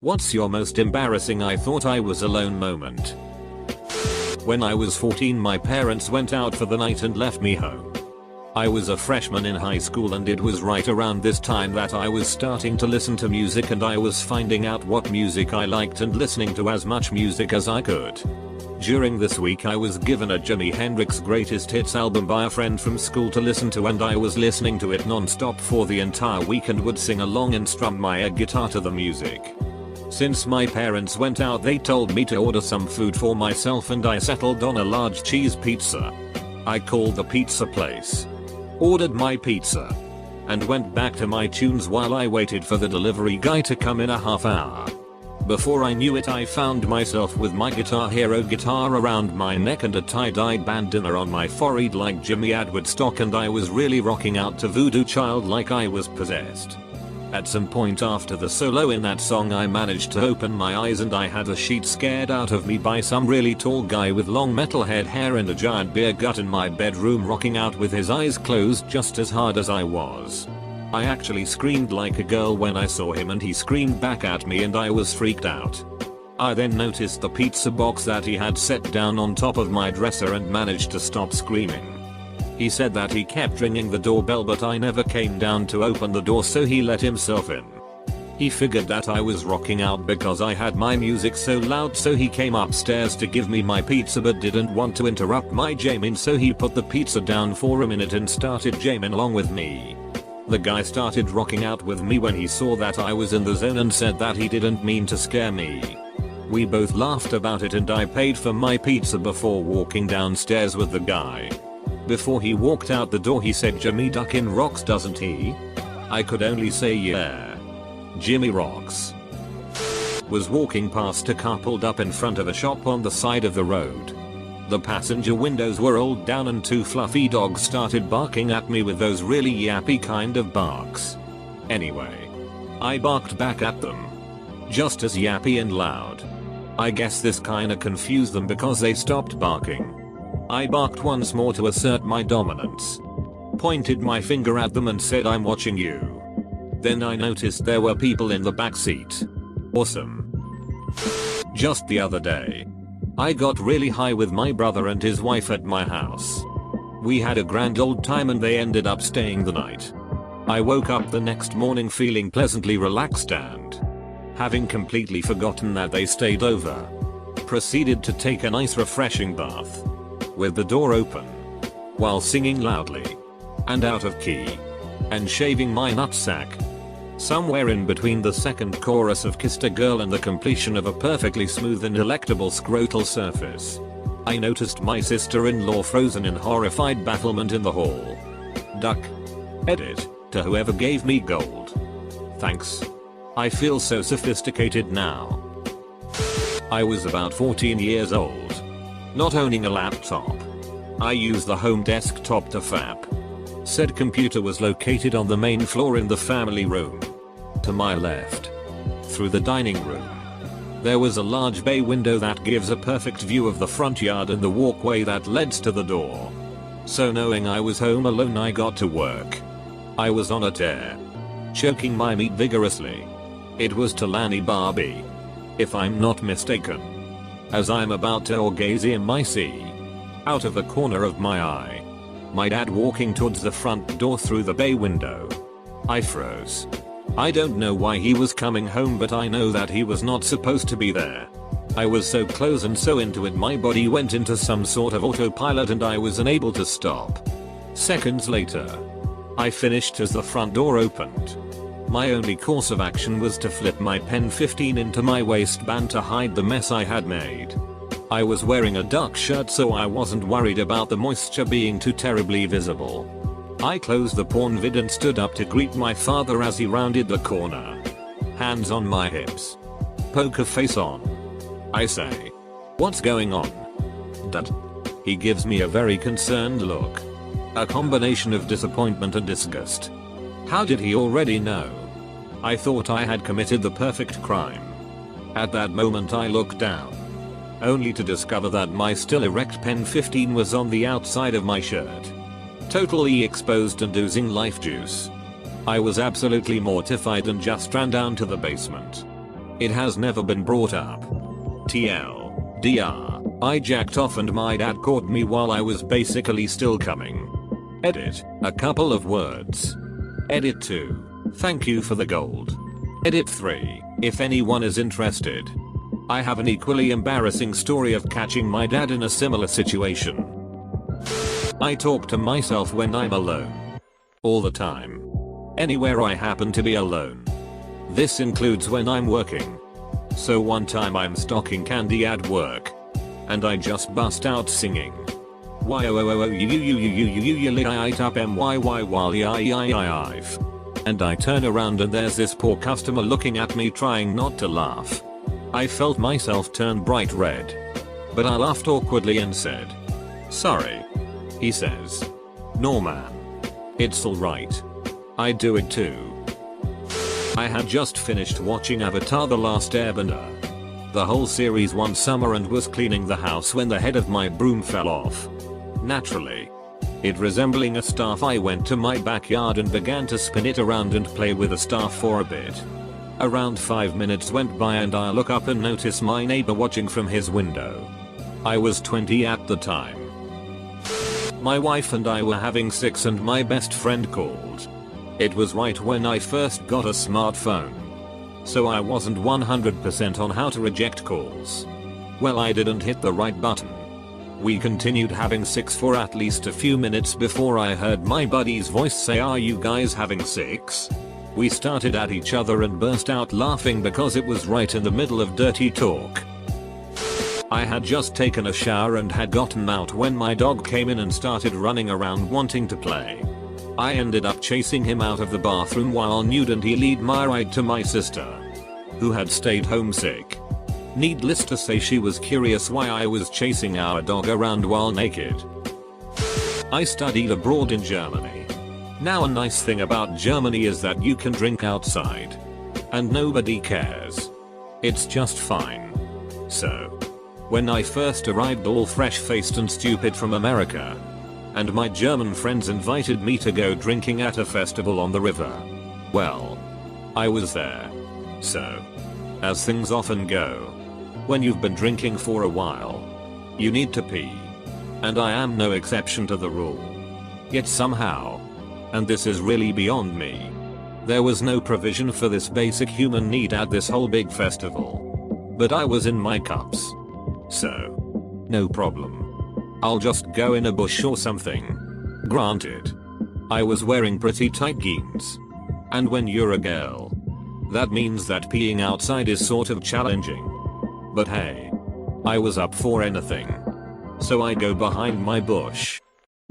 What's your most embarrassing I thought I was alone moment? When I was 14, my parents went out for the night and left me home. I was a freshman in high school, and it was right around this time that I was starting to listen to music, and I was finding out what music I liked and listening to as much music as I could. During this week I was given a Jimi Hendrix Greatest Hits album by a friend from school to listen to, and I was listening to it non-stop for the entire week and would sing along and strum my air guitar to the music. Since my parents went out, they told me to order some food for myself, and I settled on a large cheese pizza. I called the pizza place, ordered my pizza, and went back to my tunes while I waited for the delivery guy to come in a half hour. Before I knew it, I found myself with my Guitar Hero guitar around my neck and a tie-dye bandana on my forehead like Jimmy at Woodstock, and I was really rocking out to Voodoo Child like I was possessed. At some point after the solo in that song, I managed to open my eyes and I had a sheet scared out of me by some really tall guy with long metalhead hair and a giant beer gut in my bedroom, rocking out with his eyes closed just as hard as I was. I actually screamed like a girl when I saw him, and he screamed back at me, and I was freaked out. I then noticed the pizza box that he had set down on top of my dresser and managed to stop screaming. He said that he kept ringing the doorbell, but I never came down to open the door, so he let himself in. He figured that I was rocking out because I had my music so loud, so he came upstairs to give me my pizza but didn't want to interrupt my jamming, so he put the pizza down for a minute and started jamming along with me. The guy started rocking out with me when he saw that I was in the zone and said that he didn't mean to scare me. We both laughed about it, and I paid for my pizza before walking downstairs with the guy. Before he walked out the door, he said, "Jimmy Duckin rocks, doesn't he?" I could only say yeah. Jimmy rocks. Was walking past a car pulled up in front of a shop on the side of the road. The passenger windows were rolled down and two fluffy dogs started barking at me with those really yappy kind of barks. Anyway, I barked back at them. Just as yappy and loud. I guess this kinda confused them because they stopped barking. I barked once more to assert my dominance. Pointed my finger at them and said, "I'm watching you." Then I noticed there were people in the back seat. Awesome. Just the other day, I got really high with my brother and his wife at my house. We had a grand old time and they ended up staying the night. I woke up the next morning feeling pleasantly relaxed and, having completely forgotten that they stayed over, proceeded to take a nice refreshing bath, with the door open, while singing loudly, and out of key, and shaving my nutsack. Somewhere in between the second chorus of "Kissed a Girl" and the completion of a perfectly smooth and delectable scrotal surface, I noticed my sister-in-law frozen in horrified bafflement in the hall. Duck. Edit. To whoever gave me gold. Thanks. I feel so sophisticated now. I was about 14 years old. Not owning a laptop, I used the home desktop to fap. Said computer was located on the main floor in the family room. To my left, through the dining room, there was a large bay window that gives a perfect view of the front yard and the walkway that leads to the door. So knowing I was home alone, I got to work. I was on a tear, choking my meat vigorously. It was Talani Barbie, if I'm not mistaken. As I'm about to orgasm, I see, out of the corner of my eye, my dad walking towards the front door through the bay window. I froze. I don't know why he was coming home, but I know that he was not supposed to be there. I was so close and so into it, my body went into some sort of autopilot and I was unable to stop. Seconds later, I finished as the front door opened. My only course of action was to flip my pen 15 into my waistband to hide the mess I had made. I was wearing a dark shirt, so I wasn't worried about the moisture being too terribly visible. I closed the porn vid and stood up to greet my father as he rounded the corner. Hands on my hips. Poker face on. I say, "What's going on, Dad?" He gives me a very concerned look. A combination of disappointment and disgust. How did he already know? I thought I had committed the perfect crime. At that moment I looked down, only to discover that my still erect pen 15 was on the outside of my shirt, totally exposed and oozing life juice. I was absolutely mortified and just ran down to the basement. It has never been brought up. TLDR, I jacked off and my dad caught me while I was basically still coming. Edit, a couple of words. Edit 2, thank you for the gold. Edit 3, if anyone is interested. I have an equally embarrassing story of catching my dad in a similar situation. I talk to myself when I'm alone. All the time. Anywhere I happen to be alone. This includes when I'm working. So one time I'm stocking candy at work. And I just bust out singing. Why oh oh oh you lit up my while and I turn around and there's this poor customer looking at me trying not to laugh. I felt myself turn bright red. But I laughed awkwardly and said, "Sorry." He says, "No man. It's alright. I do it too." I had just finished watching Avatar: The Last Airbender. The whole series one summer and was cleaning the house when the head of my broom fell off. Naturally. It resembling a staff, I went to my backyard and began to spin it around and play with the staff for a bit. Around 5 minutes went by and I look up and notice my neighbor watching from his window. I was 20 at the time. My wife and I were having sex and my best friend called. It was right when I first got a smartphone. So I wasn't 100% on how to reject calls. Well, I didn't hit the right button. We continued having sex for at least a few minutes before I heard my buddy's voice say, "Are you guys having sex?" We started at each other and burst out laughing because it was right in the middle of dirty talk. I had just taken a shower and had gotten out when my dog came in and started running around wanting to play. I ended up chasing him out of the bathroom while nude and he led my ride to my sister, who had stayed homesick. Needless to say, she was curious why I was chasing our dog around while naked. I studied abroad in Germany. Now a nice thing about Germany is that you can drink outside. And nobody cares. It's just fine. So, when I first arrived all fresh-faced and stupid from America, and my German friends invited me to go drinking at a festival on the river, well, I was there. So, as things often go, when you've been drinking for a while, you need to pee. And I am no exception to the rule. Yet somehow, and this is really beyond me, there was no provision for this basic human need at this whole big festival. But I was in my cups. So, no problem. I'll just go in a bush or something. Granted, I was wearing pretty tight jeans. And when you're a girl, that means that peeing outside is sort of challenging. But hey, I was up for anything. So I go behind my bush,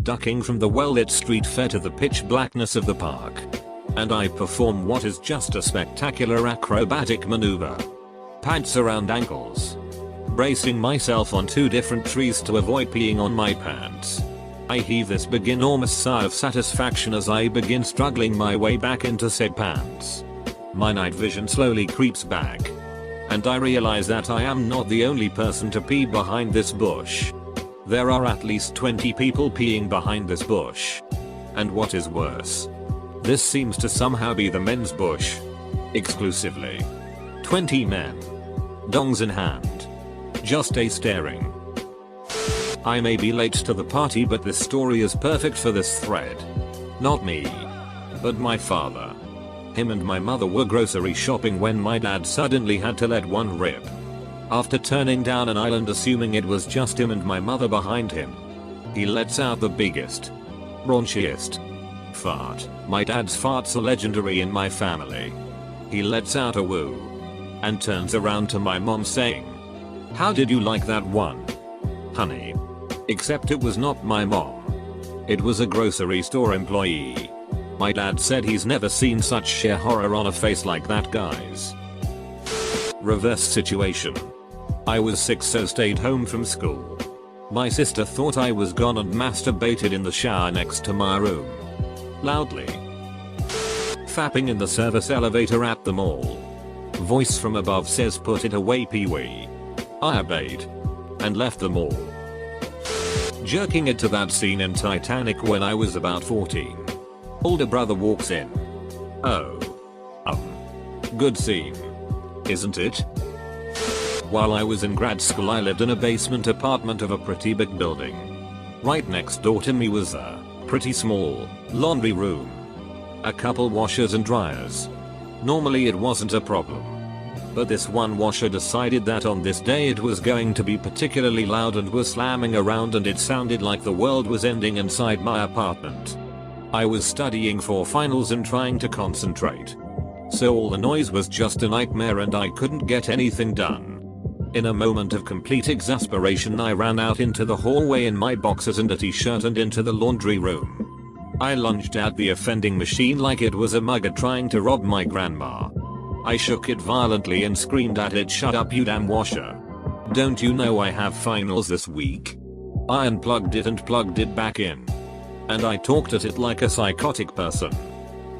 ducking from the well-lit street fair to the pitch blackness of the park. And I perform what is just a spectacular acrobatic maneuver. Pants around ankles. Bracing myself on 2 different trees to avoid peeing on my pants. I heave this big enormous sigh of satisfaction as I begin struggling my way back into said pants. My night vision slowly creeps back. And I realize that I am not the only person to pee behind this bush. There are at least 20 people peeing behind this bush. And what is worse, this seems to somehow be the men's bush. Exclusively. 20 men. Dongs in hand. Just a staring. I may be late to the party, but this story is perfect for this thread. Not me, but my father. Him and my mother were grocery shopping when my dad suddenly had to let one rip. After turning down an island assuming it was just him and my mother behind him, he lets out the biggest, raunchiest fart. My dad's farts are legendary in my family. He lets out a woo and turns around to my mom saying, "How did you like that one, honey?" Except it was not my mom. It was a grocery store employee. My dad said he's never seen such sheer horror on a face like that, guys. Reverse situation. I was sick, so stayed home from school. My sister thought I was gone and masturbated in the shower next to my room. Loudly. Fapping in the service elevator at the mall. Voice from above says, "Put it away, Pee-wee." I obeyed. And left the mall. Jerking it to that scene in Titanic when I was about 14. Older brother walks in. Oh. Good scene. isn't it? While I was in grad school I lived in a basement apartment of a pretty big building. Right next door to me was a pretty small laundry room. A couple washers and dryers. Normally it wasn't a problem. But this one washer decided that on this day it was going to be particularly loud and was slamming around, and it sounded like the world was ending inside my apartment. I was studying for finals and trying to concentrate. So all the noise was just a nightmare and I couldn't get anything done. In a moment of complete exasperation I ran out into the hallway in my boxers and a t-shirt and into the laundry room. I lunged at the offending machine like it was a mugger trying to rob my grandma. I shook it violently and screamed at it, "Shut up you damn washer. Don't you know I have finals this week?" I unplugged it and plugged it back in. And I talked at it like a psychotic person.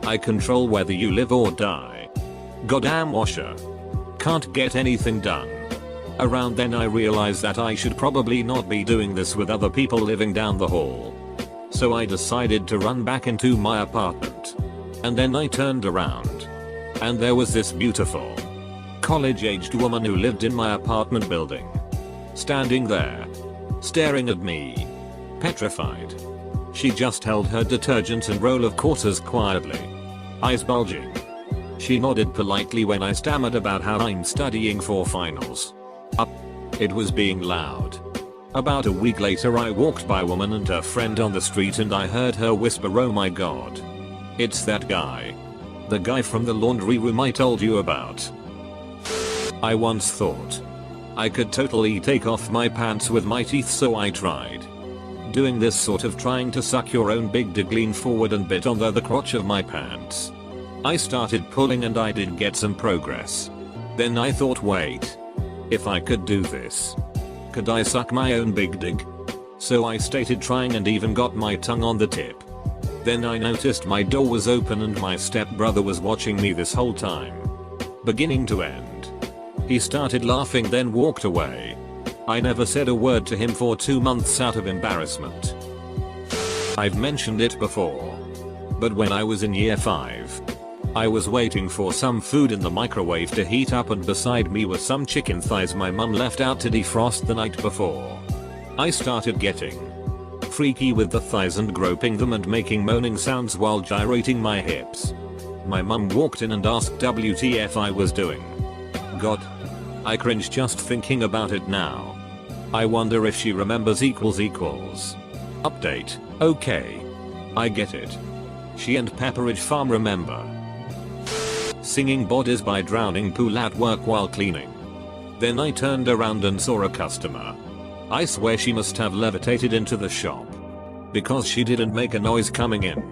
I control whether you live or die. Goddamn washer. Can't get anything done. Around then I realized that I should probably not be doing this with other people living down the hall. So I decided to run back into my apartment. And then I turned around. And there was this beautiful, college-aged woman who lived in my apartment building. Standing there. Staring at me. Petrified. She just held her detergent and roll of quarters quietly. Eyes bulging. She nodded politely when I stammered about how I'm studying for finals. It was being loud. About a week later I walked by a woman and her friend on the street and I heard her whisper, "Oh my god. It's that guy. The guy from the laundry room I told you about." I once thought I could totally take off my pants with my teeth, so I tried. Doing this sort of trying to suck your own big dig, leaned forward and bit on the crotch of my pants. I started pulling and I did get some progress. Then I thought, wait. If I could do this, could I suck my own big dig? So I started trying and even got my tongue on the tip. Then I noticed my door was open and my stepbrother was watching me this whole time. Beginning to end. He started laughing then walked away. I never said a word to him for 2 months out of embarrassment. I've mentioned it before. But when I was in year 5, I was waiting for some food in the microwave to heat up and beside me were some chicken thighs my mum left out to defrost the night before. I started getting freaky with the thighs and groping them and making moaning sounds while gyrating my hips. My mum walked in and asked WTF I was doing. God. I cringe just thinking about it now. I wonder if she remembers equals. Update. Okay. I get it. She and Pepperidge Farm remember. Singing Bodies by Drowning Pool at work while cleaning. Then I turned around and saw a customer. I swear she must have levitated into the shop. Because she didn't make a noise coming in.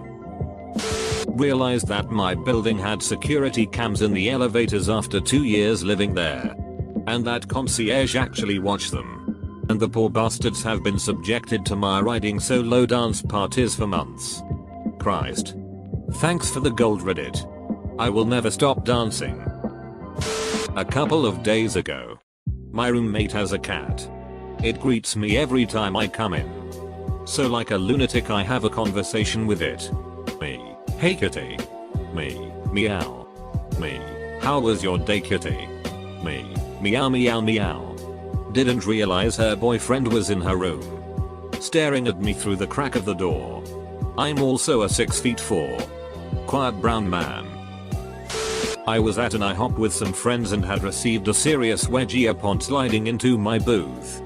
Realized that my building had security cams in the elevators after 2 years living there. And that concierge actually watched them. And the poor bastards have been subjected to my riding solo dance parties for months. Christ. Thanks for the gold, Reddit. I will never stop dancing. A couple of days ago. My roommate has a cat. It greets me every time I come in. So like a lunatic I have a conversation with it. Me. Hey kitty. Me. Meow. Me. How was your day kitty? Me. Meow meow meow. Didn't realize her boyfriend was in her room. Staring at me through the crack of the door. I'm also a 6'4" quiet brown man. I was at an IHOP with some friends and had received a serious wedgie upon sliding into my booth.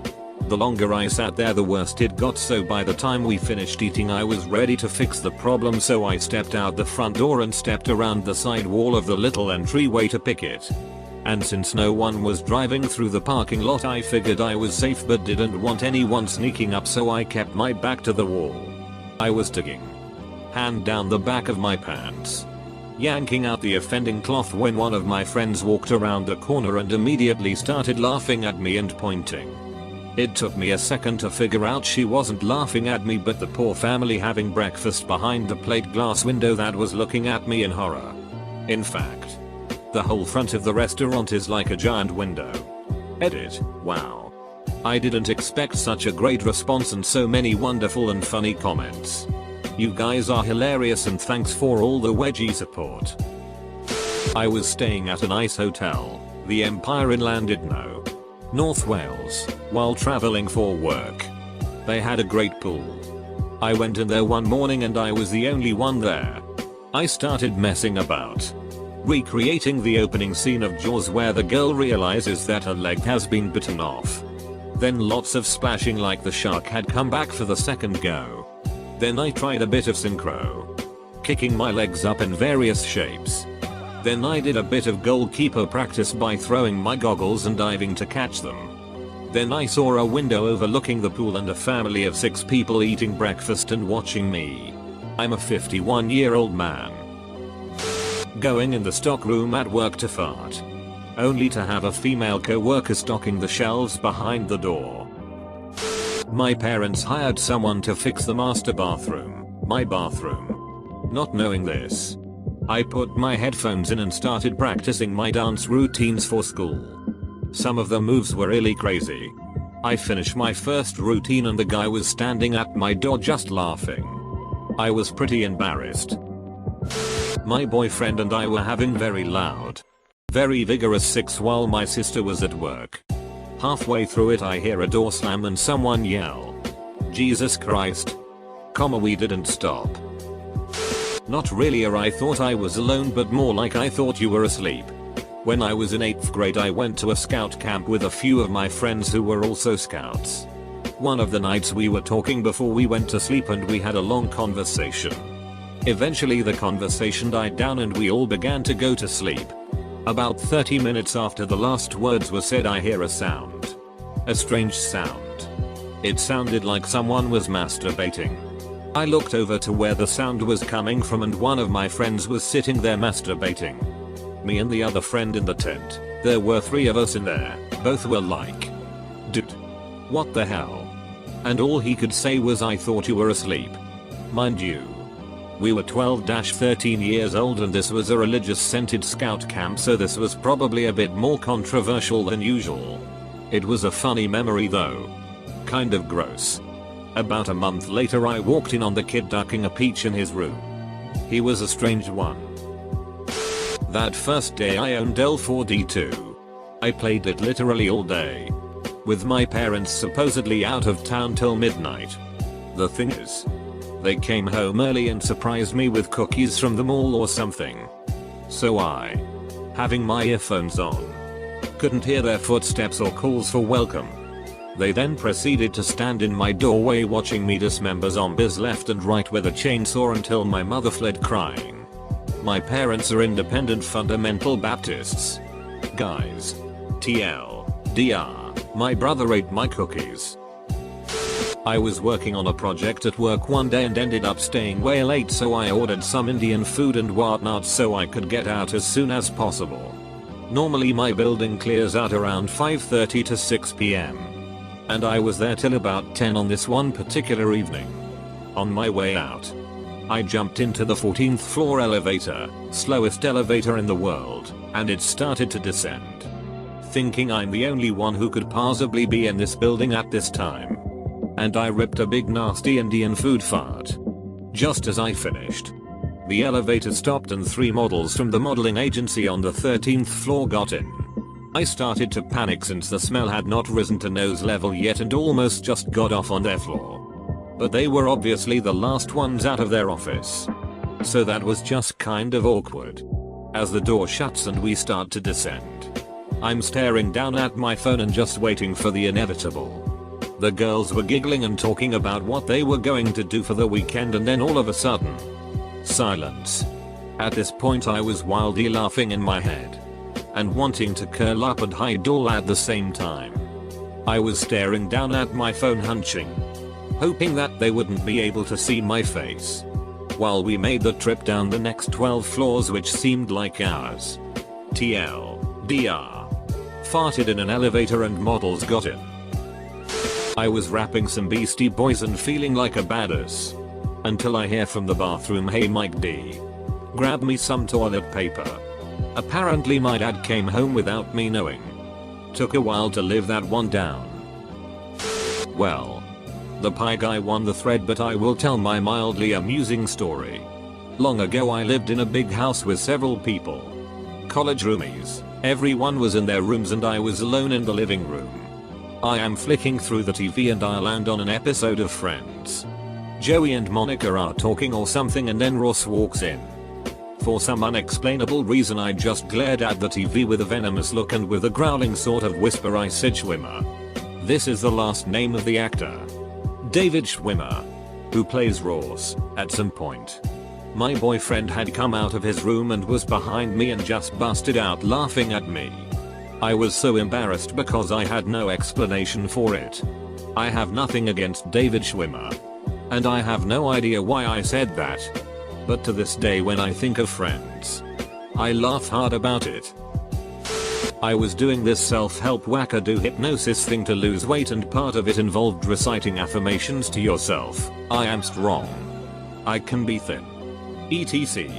The longer I sat there the worse it got, so by the time we finished eating I was ready to fix the problem, so I stepped out the front door and stepped around the side wall of the little entryway to pick it. And since no one was driving through the parking lot I figured I was safe but didn't want anyone sneaking up, so I kept my back to the wall. I was digging. Hand down the back of my pants. Yanking out the offending cloth when one of my friends walked around the corner and immediately started laughing at me and pointing. It took me a second to figure out she wasn't laughing at me but the poor family having breakfast behind the plate glass window that was looking at me in horror. In fact, the whole front of the restaurant is like a giant window. Edit. Wow. I didn't expect such a great response and so many wonderful and funny comments. You guys are hilarious and thanks for all the wedgie support. I was staying at a nice hotel, The Empire in Llandudno, North Wales, while travelling for work. They had a great pool. I went in there one morning and I was the only one there. I started messing about, recreating the opening scene of Jaws where the girl realizes that her leg has been bitten off. Then lots of splashing like the shark had come back for the second go. Then I tried a bit of synchro, kicking my legs up in various shapes. Then I did a bit of goalkeeper practice by throwing my goggles and diving to catch them. Then I saw a window overlooking the pool and a family of 6 people eating breakfast and watching me. I'm a 51-year-old man. Going in the stock room at work to fart, only to have a female co-worker stocking the shelves behind the door. My parents hired someone to fix the master bathroom, my bathroom. Not knowing this, I put my headphones in and started practicing my dance routines for school. Some of the moves were really crazy. I finished my first routine and the guy was standing at my door just laughing. I was pretty embarrassed. My boyfriend and I were having very loud, very vigorous sex while my sister was at work. Halfway through it I hear a door slam and someone yell, "Jesus Christ." We didn't stop. Not really, or I thought I was alone, but more like I thought you were asleep. When I was in 8th grade I went to a scout camp with a few of my friends who were also scouts. One of the nights we were talking before we went to sleep and we had a long conversation. Eventually the conversation died down and we all began to go to sleep. About 30 minutes after the last words were said I hear a sound. A strange sound. It sounded like someone was masturbating. I looked over to where the sound was coming from and one of my friends was sitting there masturbating. Me and the other friend in the tent. There were 3 of us in there. Both were like, "Dude, what the hell?" And all he could say was, "I thought you were asleep." Mind you, we were 12-13 years old and this was a religious scented scout camp, so this was probably a bit more controversial than usual. It was a funny memory though. Kind of gross. About a month later I walked in on the kid ducking a peach in his room. He was a strange one. That first day I owned L4D2. I played it literally all day, with my parents supposedly out of town till midnight. The thing is, they came home early and surprised me with cookies from the mall or something. So I, having my earphones on, couldn't hear their footsteps or calls for welcome. They then proceeded to stand in my doorway watching me dismember zombies left and right with a chainsaw until my mother fled crying. My parents are independent fundamental Baptists. Guys. TLDR, my brother ate my cookies. I was working on a project at work one day and ended up staying way late, so I ordered some Indian food and whatnot so I could get out as soon as possible. Normally my building clears out around 5:30 to 6 PM. And I was there till about 10 on this one particular evening. On my way out, I jumped into the 14th floor elevator, slowest elevator in the world, and it started to descend. Thinking I'm the only one who could possibly be in this building at this time. And I ripped a big nasty Indian food fart. Just as I finished, the elevator stopped and 3 models from the modeling agency on the 13th floor got in. I started to panic since the smell had not risen to nose level yet and almost just got off on their floor. But they were obviously the last ones out of their office. So that was just kind of awkward. As the door shuts and we start to descend, I'm staring down at my phone and just waiting for the inevitable. The girls were giggling and talking about what they were going to do for the weekend, and then all of a sudden, silence. At this point I was wildly laughing in my head and wanting to curl up and hide all at the same time. I was staring down at my phone hunching, hoping that they wouldn't be able to see my face. While we made the trip down the next 12 floors, which seemed like hours. TLDR. Farted in an elevator and models got in. I was rapping some Beastie Boys and feeling like a badass. Until I hear from the bathroom, "Hey Mike D, grab me some toilet paper." Apparently my dad came home without me knowing. Took a while to live that one down. Well, the pie guy won the thread, but I will tell my mildly amusing story. Long ago I lived in a big house with several people. College roomies. Everyone was in their rooms and I was alone in the living room. I am flicking through the TV and I land on an episode of Friends. Joey and Monica are talking or something and then Ross walks in. For some unexplainable reason I just glared at the TV with a venomous look and with a growling sort of whisper I said Schwimmer. This is the last name of the actor. David Schwimmer. Who plays Ross, at some point. My boyfriend had come out of his room and was behind me and just busted out laughing at me. I was so embarrassed because I had no explanation for it. I have nothing against David Schwimmer. And I have no idea why I said that. But to this day when I think of Friends, I laugh hard about it. I was doing this self-help wackadoo hypnosis thing to lose weight and part of it involved reciting affirmations to yourself. I am strong. I can be thin. etc.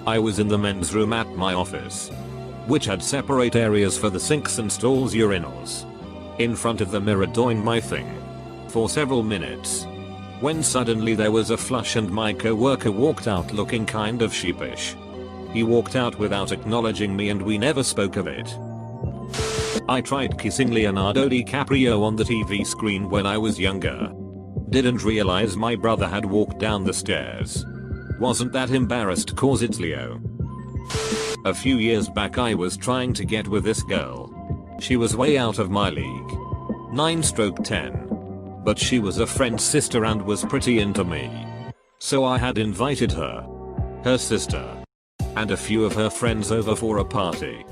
I was in the men's room at my office, which had separate areas for the sinks and stalls urinals. In front of the mirror doing my thing for several minutes, when suddenly there was a flush and my co-worker walked out looking kind of sheepish. He walked out without acknowledging me and we never spoke of it. I tried kissing Leonardo DiCaprio on the TV screen when I was younger. Didn't realize my brother had walked down the stairs. Wasn't that embarrassed cause it's Leo. A few years back I was trying to get with this girl. She was way out of my league. 9/10. But she was a friend's sister and was pretty into me. So I had invited her sister, and a few of her friends over for a party.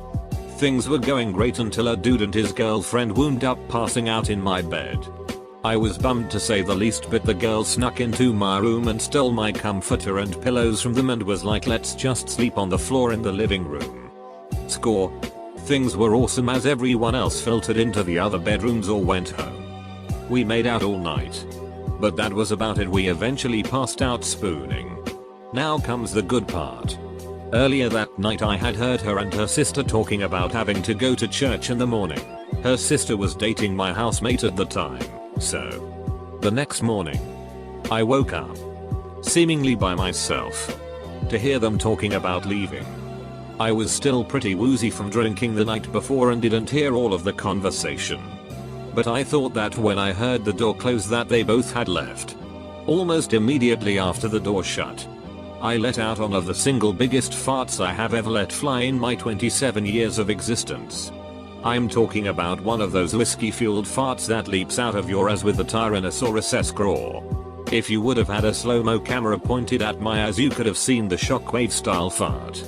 Things were going great until a dude and his girlfriend wound up passing out in my bed. I was bummed to say the least, but the girl snuck into my room and stole my comforter and pillows from them and was like, let's just sleep on the floor in the living room. Score. Things were awesome as everyone else filtered into the other bedrooms or went home. We made out all night. But that was about it. We eventually passed out spooning. Now comes the good part. Earlier that night I had heard her and her sister talking about having to go to church in the morning. Her sister was dating my housemate at the time, so the next morning I woke up, seemingly by myself, to hear them talking about leaving. I was still pretty woozy from drinking the night before and didn't hear all of the conversation. But I thought that when I heard the door close that they both had left. Almost immediately after the door shut, I let out one of the single biggest farts I have ever let fly in my 27 years of existence. I'm talking about one of those whiskey-fueled farts that leaps out of your ass with the Tyrannosaurus-esque roar. If you would have had a slow-mo camera pointed at my ass you could have seen the shockwave-style fart.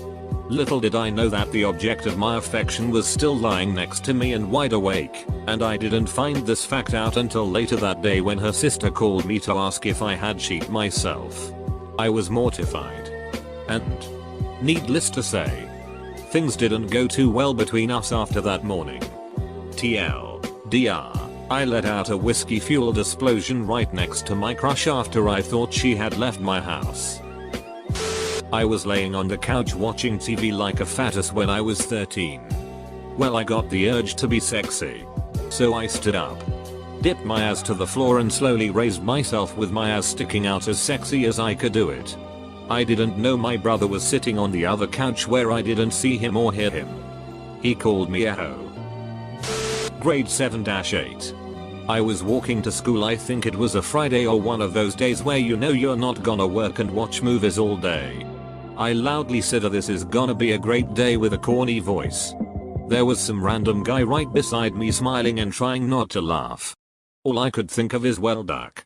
Little did I know that the object of my affection was still lying next to me and wide awake, and I didn't find this fact out until later that day when her sister called me to ask if I had cheated myself. I was mortified. And, needless to say, things didn't go too well between us after that morning. TLDR, I let out a whiskey-fueled explosion right next to my crush after I thought she had left my house. I was laying on the couch watching TV like a fat ass when I was 13. Well, I got the urge to be sexy. So I stood up, dipped my ass to the floor and slowly raised myself with my ass sticking out as sexy as I could do it. I didn't know my brother was sitting on the other couch where I didn't see him or hear him. He called me a hoe. Grade 7-8. I was walking to school. I think it was a Friday or one of those days where you know you're not gonna work and watch movies all day. I loudly said, this is gonna be a great day, with a corny voice. There was some random guy right beside me smiling and trying not to laugh. All I could think of is, well, duck.